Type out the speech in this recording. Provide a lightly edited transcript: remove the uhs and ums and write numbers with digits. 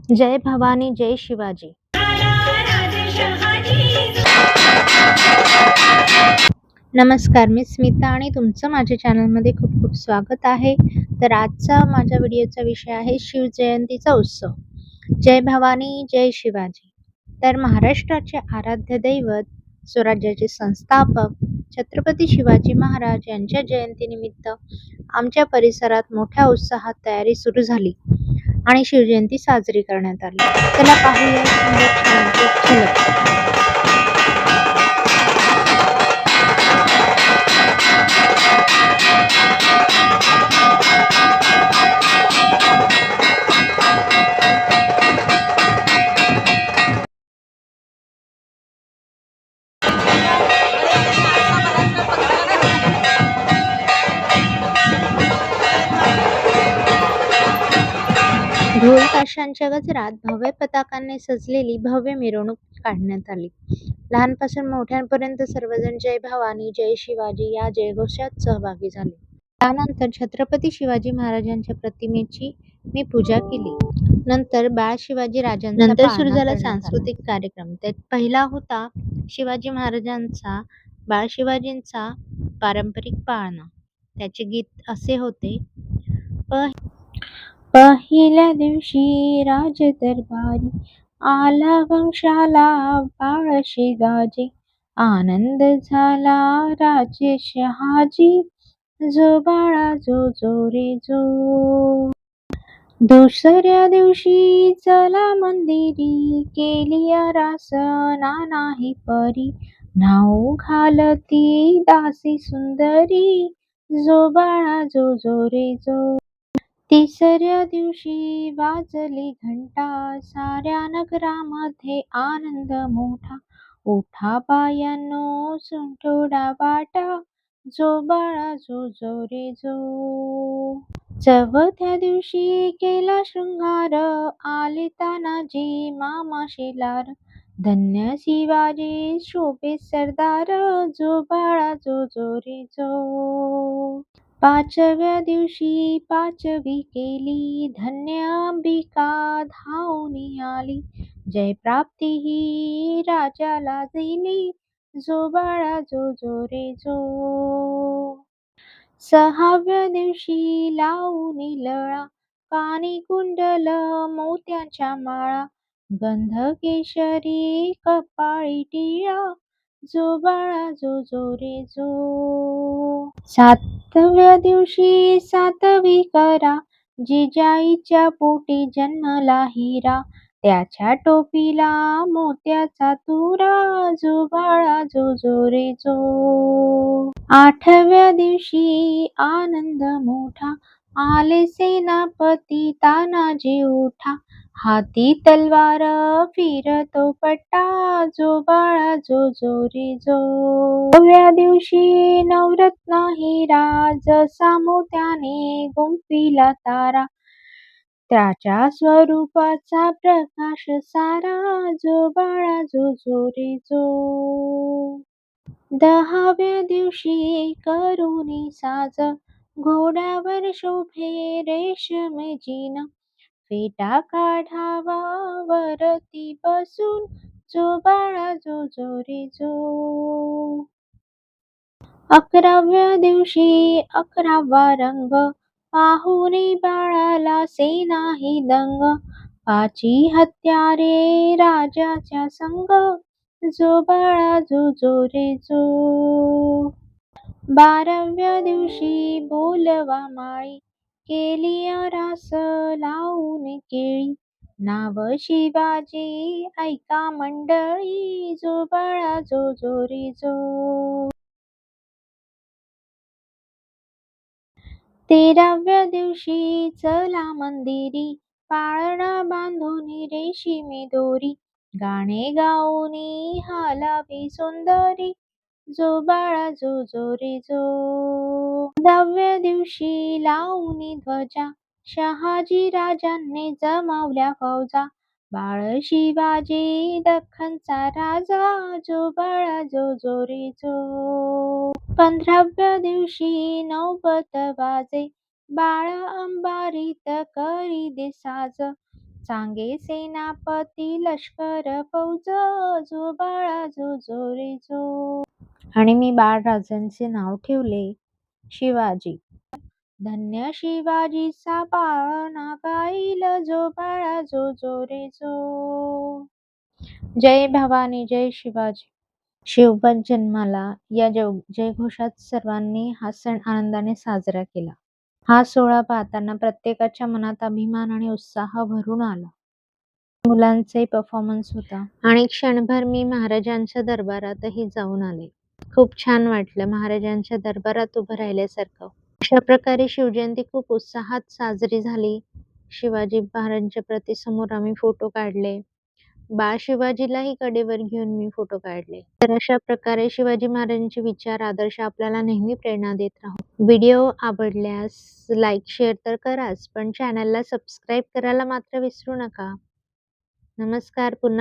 जय भवानी जय शिवाजी. नमस्कार, मी स्मिता आणि तुमचं माझ्या चॅनलमध्ये खूप खूप स्वागत आहे. तर आजचा माझ्या व्हिडिओचा विषय आहे शिवजयंतीचा उत्सव. जय भवानी जय शिवाजी. तर महाराष्ट्राचे आराध्य दैवत, स्वराज्याचे संस्थापक छत्रपती शिवाजी महाराज यांच्या जयंतीनिमित्त आमच्या परिसरात मोठ्या उत्साहात तयारी सुरू झाली आणि शिवजयंती साजरी करण्यात आली. चला पाहूया सुंदर क्षणांची झलक. ढोल ताशांच्या गजरात भव्य पताकांनी सजलेली भव्य मिरवणूक काढण्यात आली. लहानपासून मोठ्यांपर्यंत सर्वजण जय भवानी जय शिवाजी या जयघोषात सहभागी झाले. त्यानंतर छत्रपती शिवाजी महाराजांच्या प्रतिमेची मी पूजा केली. नंतर बाळ शिवाजी राजांचा सुरू झाला सांस्कृतिक कार्यक्रम. त्यात पहिला होता शिवाजी महाराजांचा बाळ शिवाजींचा पारंपरिक पाळणा. त्याचे गीत असे होते. पहिल्या दिवशी राजदरबारी आला वंशाला बाळ शिवाजी, आनंद झाला राजे शहाजी, जो बाळा जो जो रे जो. दुसऱ्या दिवशी चला मंदिरी, केली आरासना नाही परी, नाव घालती दासी सुंदरी, जो बाळा जो जो रे जो. तिसऱ्या दिवशी वाजली घंटा, साऱ्या नगरामध्ये आनंद मोठा, उठा बायांनो सुंठोडा वाटा, जो बाळा जो जो रे जो. चौथ्या दिवशी केला शृंगार, आले तानाजी मामा शेलार, धन्य शिवाजी शोभे सरदार, जो बाळा जो जो रे जो. पाचव्या दिवशी पाचवी केली, धन्य अंबिका धावून आली, जय प्राप्ती ही राजाला दिली, जो बाळा जो जो रे जो. सहाव्या दिवशी लावून लळा, कानी कुंडल मोत्यांच्या माळा, गंध केशरी कपाळी टिळा, जो बाळा जो जो रे जो. सातव्या दिवशी सातवी करा, जिजाईच्या पोटी जन्मला हिरा, त्याच्या टोपीला मोत्याचा तुरा, जो बाळा जो जो रे जो. आठव्या दिवशी आनंद मोठा, आले सेनापती तानाजी उठा, हाती तलवार फिरतो पट्टा, जो बाळा जो जो रे जो. नवव्या दिवशी नवरत्न हिरा, जसा मोत्याने गुंफिला तारा, त्याच्या स्वरूपाचा प्रकाश सारा, जो बाळा जो जो रे जो. दहाव्या दिवशी करुणी साज, घोड्यावर शोभे रेशम जिन, फेटा काढावा वरती बसून, जो बाळा जो जो रे जो. अकराव्या दिवशी अकरावा रंग, पाहुणे बाळाला सेनाही दंग, पाची हत्यारे राजाच्या संग, जो बाळा जो जो रे जो. बाराव्या दिवशी बोलवा माळी, केली आरास लावून केळी, नाव शिवाजी ऐका मंडळी, जो बाळा जो जो रे जो. तेराव्या दिवशी चला मंदिरी, पाळणा बांधून रेशिमी दोरी, गाणे गाऊनी हालावी सुंदरी, जो बाळा जो जो रे जो. 14व्या दिवशी लावूनी ध्वजा, शहाजी राजांनी जमावल्या फौजा, बाळ शिवाजी दख्खनचा राजा, जो बाळा जो जो रे जो. 15व्या दिवशी नौबत वाजे, बाळ अंबारीत करी दे साज, चांगे सेनापती लष्कर फौज जो बाळा जो जो रे जो. आणि मी बाळराजांचे नाव ठेवले शिवाजी. धन्य शिवाजीचा पाळणा गाईल जो बाळा जो जो रे जो. जय भवानी जय शिवाजी. शिवबत जन्माला या जयघोषात सर्वांनी हा सण आनंदाने साजरा केला. हा सोहळा पाहताना प्रत्येकाच्या मनात अभिमान आणि उत्साह भरून आला. मुलांचे परफॉर्मन्स होता आणि क्षणभर मी महाराजांच्या दरबारातही जाऊन आले. खूप छान वाटलं महाराजांच्या दरबारात उभं राहिल्यासारखं. अशा प्रकारे शिवजयंती खूप उत्साहात साजरी झाली. शिवाजी महाराजांच्या प्रतिसमोर आम्ही फोटो काढले. बाळ शिवाजीलाही कडेवर घेऊन मी फोटो काढले. तर अशा प्रकारे शिवाजी महाराजांचे विचार आदर्श आपल्याला नेहमी प्रेरणा देत राहू. व्हिडिओ आवडल्यास लाईक शेअर तर कराच, पण चॅनलला सबस्क्राईब करायला मात्र विसरू नका. नमस्कार. पुन्हा